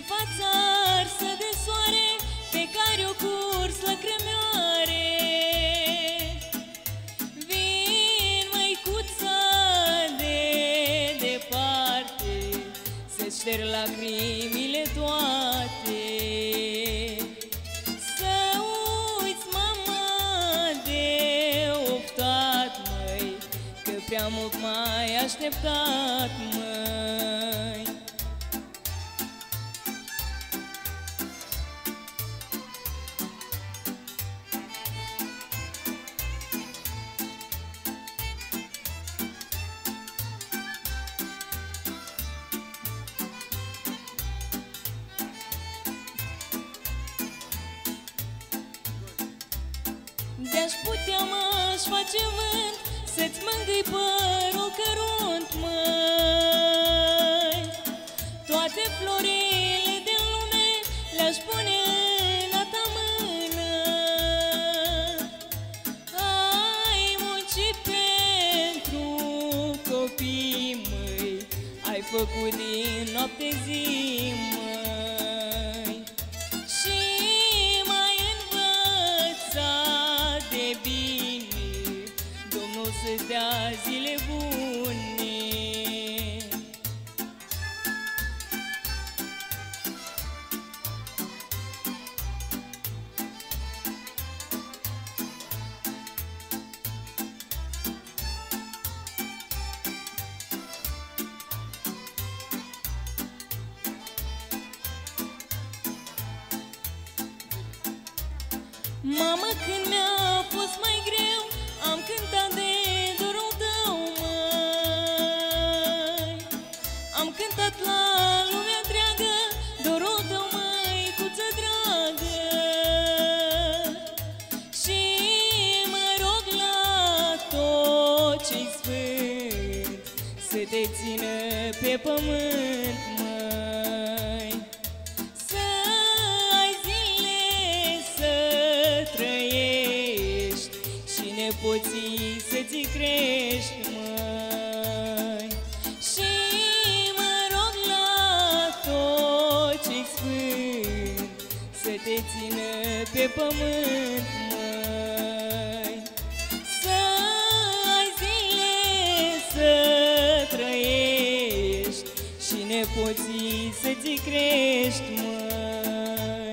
fața arsă de soare pe care o curs lăcrămioare. Vin măicuța de departe să-ți șterg lacrimile toate. Să uiți, mama, de optat, măi, că prea mult m-ai așteptat, măi. De-aș putea m-aș face vânt să-ți mângâi părul cărunt, măi. Toate florile din lume le-aș pune în a ta mână. Ai muncit pentru copii, măi, ai făcut din noapte zi, măi. Și m-ai învățat de bine, Domnul să-ți dea zile bune. Mamă, când mi-a fost mai greu, am cântat de dorul tău, măi. Am cântat la lumea întreagă dorul tău, măicuță dragă. Și mă rog la tot ce-i sfânt să te țină pe pământ, măi. Să ai zile să trăiești și nepoții să-ți crești, măi. Și mă rog la tot ce-i sfânt să te țină pe pământ, măi. Să ai zile să trăiești și nepoții să-ți crești, măi.